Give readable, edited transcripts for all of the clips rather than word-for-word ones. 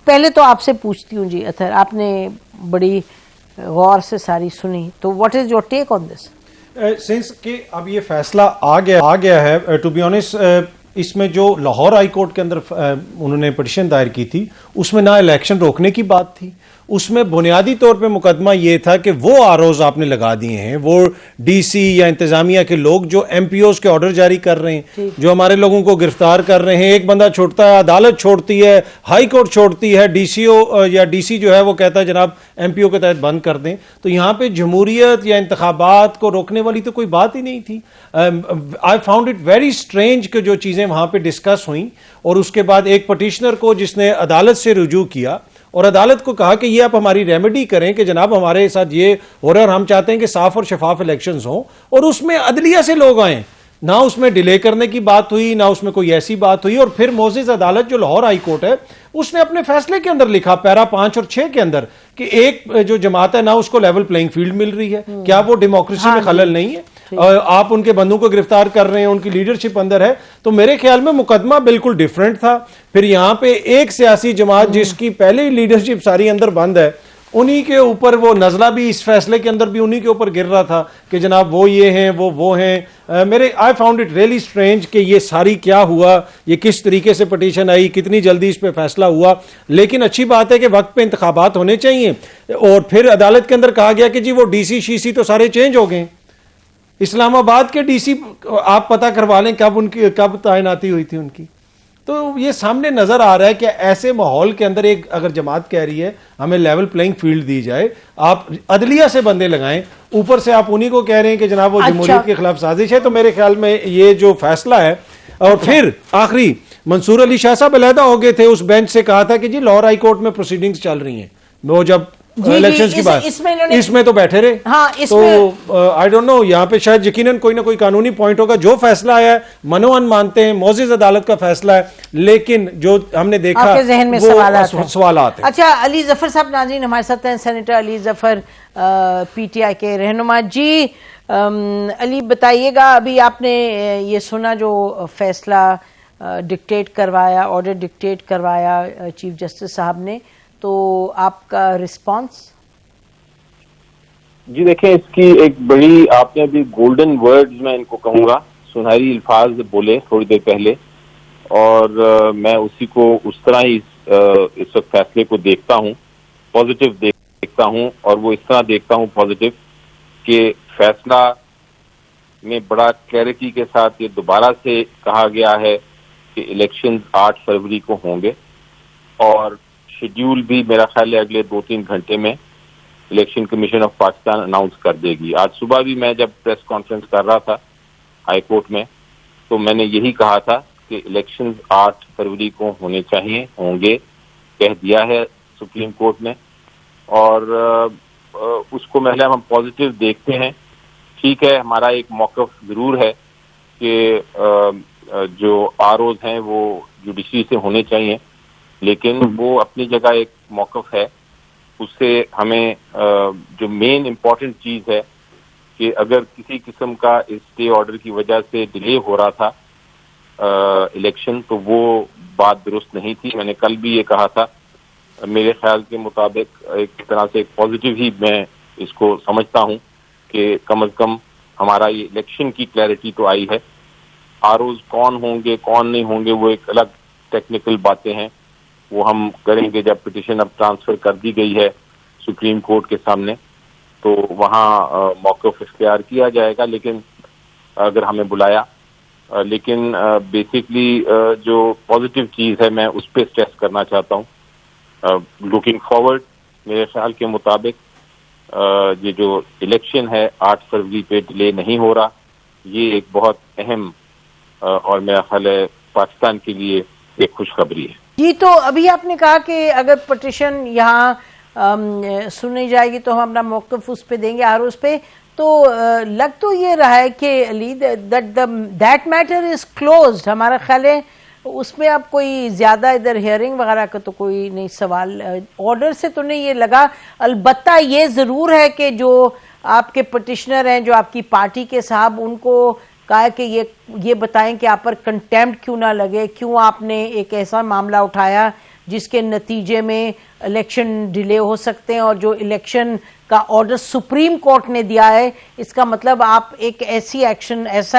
पहले तो आपसे पूछती हूँ जी अतहर, आपने बड़ी गौर से सारी सुनी, तो what is your take on this? Since कि अब ये फैसला आ गया है, टू बी ऑनेस्ट इसमें जो लाहौर हाई कोर्ट के अंदर उन्होंने पिटीशन दायर की थी, उसमें ना इलेक्शन रोकने की बात थी, उसमें बुनियादी तौर पे मुकदमा ये था कि वो आरोज आपने लगा दिए हैं, वो डीसी या इंतजामिया के लोग जो एमपीओज के ऑर्डर जारी कर रहे हैं, जो हमारे लोगों को गिरफ्तार कर रहे हैं, एक बंदा छोड़ता है, अदालत छोड़ती है, हाई कोर्ट छोड़ती है, डीसीओ या डीसी जो है वो कहता है जनाब एमपीओ के तहत बंद कर दें। तो यहां पे जमहूरियत या इंतखाबात को रोकने वाली तो कोई बात ही नहीं थी। I found it very strange कि जो चीजें वहां पे डिस्कस हुई और उसके बाद एक पटिशनर को जिसने अदालत से रुजू किया और अदालत को कहा कि ये आप हमारी रेमेडी करें कि जनाब हमारे साथ ये हो रहा है और हम चाहते हैं कि साफ और शफाफ इलेक्शंस हों, और उसमें अदलिया से लोग आए, ना उसमें डिले करने की बात हुई, ना उसमें कोई ऐसी बात हुई। और फिर मोजिज अदालत जो लाहौर हाई कोर्ट है उसने अपने फैसले के अंदर लिखा पैरा 5 और 6 के अंदर कि एक जो जमात है ना उसको लेवल प्लेइंग फील्ड मिल रही है। क्या वो डेमोक्रेसी में खलल नहीं है? आप उनके बंधुओं को गिरफ्तार कर रहे हैं, उनकी लीडरशिप अंदर है, तो मेरे ख्याल में मुकदमा बिल्कुल डिफरेंट था। फिर यहां पे एक सियासी जमात जिसकी पहले ही लीडरशिप सारी अंदर बंद है, उन्हीं के ऊपर वो नजला भी इस फैसले के अंदर भी उन्हीं के ऊपर गिर रहा था कि जनाब वो ये हैं वो हैं। मेरे I found it really strange कि ये सारी क्या हुआ, ये किस तरीके से पटिशन आई, कितनी जल्दी इस पे फैसला हुआ। लेकिन अच्छी बात है कि वक्त पे इंतखाबात होने चाहिए। और फिर अदालत के अंदर कहा गया कि जी वो डीसी शीसी तो सारे चेंज हो गए, इस्लामाबाद के डीसी आप पता करवा लें कब तैनाती हुई थी उनकी। तो ये सामने नजर आ रहा है कि ऐसे माहौल के अंदर एक अगर जमात कह रही है हमें लेवल प्लेइंग फील्ड दी जाए, आप अदलिया से बंदे लगाएं, ऊपर से आप उन्हीं को कह रहे हैं कि जनाब वो जमहूरियत के खिलाफ साजिश है। तो मेरे ख्याल में ये जो फैसला है, और फिर आखिरी मंसूर अली शाह साहब अलहदा हो गए थे, उस बेंच से कहा था कि जी लाहौर हाई कोर्ट में प्रोसीडिंग्स चल रही हैं, वो जब इलेक्शंस की बात इसमें तो बैठे रहे। हाँ, तो आई डोंट नो, यहाँ पे शायद यकीनन कोई ना कोई कानूनी पॉइंट होगा। जो फैसला आया है मनोअन मानते हैं, मोजिज अदालत का फैसला है, लेकिन जो हमने देखा आपके जहन में सवाल आते हैं। अच्छा, अली जफर साहब नाज़रीन हमारे साथ हैं, सेनेटर अली जफर पीटीआई के रहनुमा। जी अली बताइएगा, अभी आपने ये सुना जो फैसला डिक्टेट करवाया, ऑर्डर डिक्टेट करवाया चीफ जस्टिस साहब ने, तो आपका रिस्पांस? जी देखें, इसकी एक बड़ी, आपने अभी गोल्डन वर्ड्स में इनको कहूंगा, सुनहरी अल्फाज बोले थोड़ी देर पहले, और मैं उसी को उस तरह ही इस वक्त फैसले को देखता हूं, पॉजिटिव देखता हूं। और वो इस तरह देखता हूं पॉजिटिव कि फैसला में बड़ा क्लैरिटी के साथ ये दोबारा से कहा गया है कि इलेक्शन 8 फरवरी को होंगे, और शेड्यूल भी मेरा ख्याल है अगले 2-3 घंटे में election commission of Pakistan announce कर देगी। आज सुबह भी मैं जब प्रेस कॉन्फ्रेंस कर रहा था हाई कोर्ट में, तो मैंने यही कहा था कि इलेक्शंस 8 फरवरी को होने चाहिए, होंगे, कह दिया है सुप्रीम कोर्ट ने। और उसको पहले हम पॉजिटिव देखते हैं। ठीक है, हमारा एक मौक़िफ़ जरूर है कि जो आरओज हैं वो जुडिशरी से होने चाहिए, लेकिन वो अपनी जगह एक मौक़िफ़ है। उससे हमें जो मेन इम्पॉर्टेंट चीज़ है कि अगर किसी किस्म का इस स्टे ऑर्डर की वजह से डिले हो रहा था इलेक्शन, तो वो बात दुरुस्त नहीं थी। मैंने कल भी ये कहा था, मेरे ख्याल के मुताबिक एक तरह से एक पॉजिटिव ही मैं इसको समझता हूँ कि कम से कम हमारा ये इलेक्शन की क्लैरिटी तो आई है। आरओज कौन होंगे कौन नहीं होंगे वो एक अलग टेक्निकल बातें हैं, वो हम करेंगे जब पिटीशन अब ट्रांसफर कर दी गई है सुप्रीम कोर्ट के सामने, तो वहाँ मौक़िफ़ इख्तियार किया जाएगा। लेकिन अगर हमें बुलाया, लेकिन बेसिकली जो पॉजिटिव चीज़ है मैं उस पर स्ट्रेस करना चाहता हूँ। लुकिंग फॉरवर्ड, मेरे ख्याल के मुताबिक ये जो इलेक्शन है 8 फरवरी पे डिले नहीं हो रहा, ये एक बहुत अहम और मेरा ख्याल है पाकिस्तान के लिए एक खुशखबरी है। जी, तो अभी आपने कहा कि अगर पटिशन यहाँ सुनी जाएगी तो हम अपना मौक़िफ़ उस पे देंगे, आरोज पे, तो लग तो ये रहा है कि Ali that matter is closed. हमारा ख्याल है उसमें अब कोई ज्यादा इधर हियरिंग वगैरह का तो कोई नहीं सवाल, ऑर्डर से तो नहीं ये लगा। अलबत्ता ये जरूर है कि जो आपके पटिशनर हैं, जो आपकी पार्टी के साहब, उनको कहा कि ये बताएं कि आप पर कंटेम्प्ट क्यों ना लगे, क्यों आपने एक ऐसा मामला उठाया जिसके नतीजे में इलेक्शन डिले हो सकते हैं, और जो इलेक्शन का ऑर्डर सुप्रीम कोर्ट ने दिया है, इसका मतलब आप एक ऐसा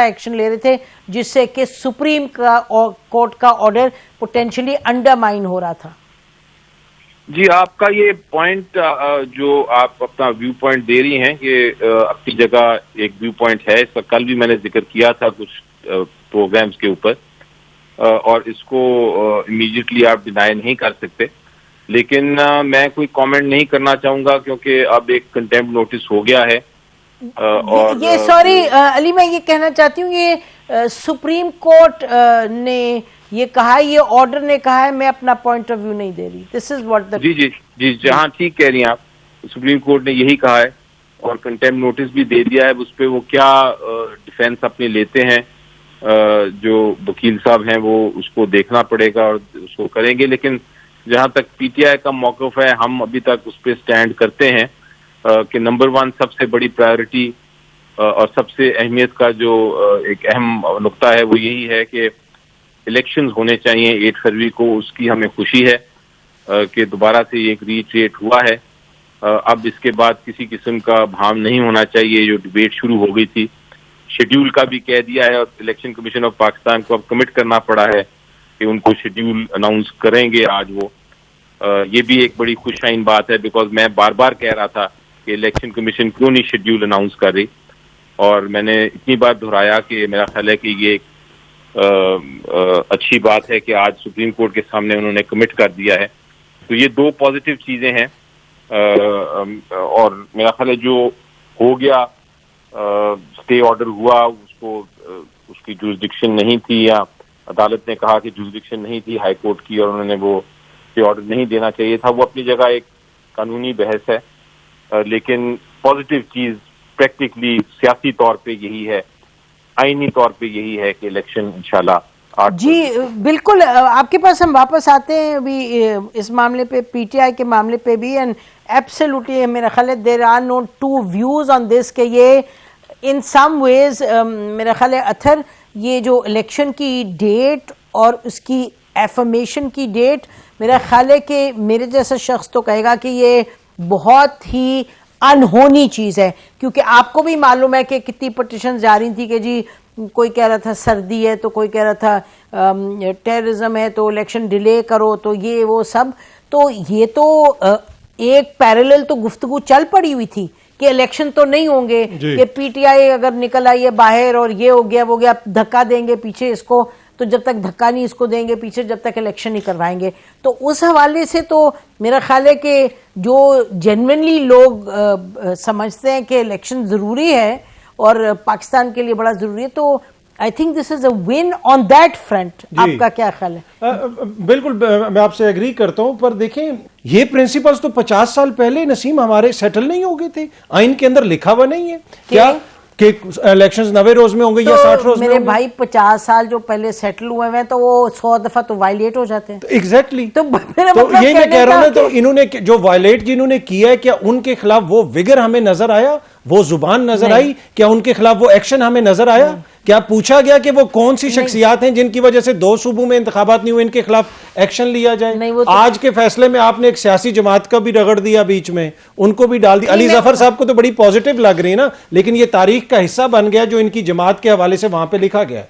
एक्शन ले रहे थे जिससे कि सुप्रीम कोर्ट का ऑर्डर पोटेंशियली अंडरमाइन हो रहा था। जी, आपका ये पॉइंट जो आप अपना व्यू पॉइंट दे रही हैं, ये अपनी जगह एक व्यू पॉइंट है। इसका कल भी मैंने जिक्र किया था कुछ प्रोग्राम्स के ऊपर, और इसको इमीडिएटली आप डिनाई नहीं कर सकते। लेकिन मैं कोई कमेंट नहीं करना चाहूंगा क्योंकि अब एक कंटेम्प्ट नोटिस हो गया है। और ये सॉरी अली, मैं ये कहना चाहती हूँ, ये सुप्रीम कोर्ट ने ये कहा, ये ऑर्डर ने कहा है, मैं अपना पॉइंट ऑफ व्यू नहीं दे रही। दिस इज व्हाट द जी, जहाँ ठीक कह रही हैं आप, सुप्रीम कोर्ट ने यही कहा है और कंटेम्प्ट नोटिस भी दे दिया है। उस पर वो क्या डिफेंस अपने लेते हैं, जो वकील साहब हैं वो उसको देखना पड़ेगा और उसको करेंगे। लेकिन जहां तक पीटीआई का मौक़िफ़ है, हम अभी तक उस पर स्टैंड करते हैं कि नंबर 1 सबसे बड़ी प्रायोरिटी और सबसे अहमियत का जो एक अहम नुक्ता है वो यही है कि इलेक्शंस होने चाहिए 8 फरवरी को। उसकी हमें खुशी है कि दोबारा से एक रीट्रेट हुआ है। अब इसके बाद किसी किस्म का भाव नहीं होना चाहिए। जो डिबेट शुरू हो गई थी, शेड्यूल का भी कह दिया है और इलेक्शन कमीशन ऑफ पाकिस्तान को अब कमिट करना पड़ा है कि उनको शेड्यूल अनाउंस करेंगे आज वो। ये भी एक बड़ी खुशहाइन बात है, बिकॉज मैं बार बार कह रहा था कि इलेक्शन कमीशन क्यों नहीं शेड्यूल अनाउंस कर रही, और मैंने इतनी बार दोहराया कि मेरा ख्याल है कि ये अच्छी बात है कि आज सुप्रीम कोर्ट के सामने उन्होंने कमिट कर दिया है। तो ये 2 पॉजिटिव चीजें हैं। और मेरा ख्याल है जो हो गया, स्टे ऑर्डर हुआ, उसको उसकी जुरिसडिक्शन नहीं थी, या अदालत ने कहा कि जुरिसडिक्शन नहीं थी हाई कोर्ट की और उन्होंने वो स्टे ऑर्डर नहीं देना चाहिए था। वो अपनी जगह एक कानूनी बहस है, लेकिन पॉजिटिव चीज प्रैक्टिकली सियासी तौर पे यही है, आईनी तौर पे यही है कि इलेक्शन इंशाल्लाह। जी बिल्कुल, आपके पास हम वापस आते हैं अभी इस मामले पे, पीटीआई के मामले पे भी। एंड एब्सोल्युटली मेरा ख्याल है there are no 2 views on this के ये इन सम वेज मेरा ख्याल है अथर, ये जो इलेक्शन की डेट और उसकी एफर्मेशन की डेट, मेरा ख्याल है कि मेरे जैसा शख्स तो कहेगा कि ये बहुत ही अनहोनी चीज है, क्योंकि आपको भी मालूम है कि कितनी पटिशन जा रही थी कि जी कोई कह रहा था सर्दी है, तो कोई कह रहा था टेररिज्म है तो इलेक्शन डिले करो, तो ये वो सब। तो ये तो एक पैरेलल तो गुफ्तगू चल पड़ी हुई थी कि इलेक्शन तो नहीं होंगे, कि पीटीआई अगर निकल आई है बाहर और ये हो गया वो गया, धक्का देंगे पीछे इसको, तो जब तक धक्का नहीं इसको देंगे पीछे, जब तक इलेक्शन नहीं करवाएंगे। तो उस हवाले से तो मेरा ख्याल है कि जो जेन्युइनली लोग समझते हैं कि इलेक्शन जरूरी है और पाकिस्तान के लिए बड़ा जरूरी है, तो I think this is a win on that front. आपका क्या ख्याल है? बिल्कुल, मैं आपसे एग्री करता हूं, पर देखें ये प्रिंसिपल्स तो 50 साल पहले नसीम हमारे सेटल नहीं हो गए थे, आइन के अंदर लिखा हुआ नहीं है क्या कि इलेक्शंस 90 रोज में होंगे या 60 रोज में मेरे भाई 50 साल जो पहले सेटल हुए हैं तो वो 100 दफा तो वायलेट हो जाते हैं। एग्जैक्टली तो मतलब ये मैं कह रहा हूं ना, तो इन्होंने जो वायलेट जिन्होंने किया है, क्या उनके खिलाफ वो विगर हमें नजर आया, वो जुबान नजर आई, क्या उनके खिलाफ वो एक्शन हमें नजर आया? क्या पूछा गया कि वो कौन सी शख्सियात हैं जिनकी वजह से 2 सूबों में इंतखाबात नहीं हुए, इनके खिलाफ एक्शन लिया जाए? तो आज के फैसले में आपने एक सियासी जमात का भी रगड़ दिया बीच में, उनको भी डाल दिया। अली जफर साहब को तो बड़ी पॉजिटिव लग रही है ना, लेकिन ये तारीख का हिस्सा बन गया जो इनकी जमात के हवाले से वहां पे लिखा गया है।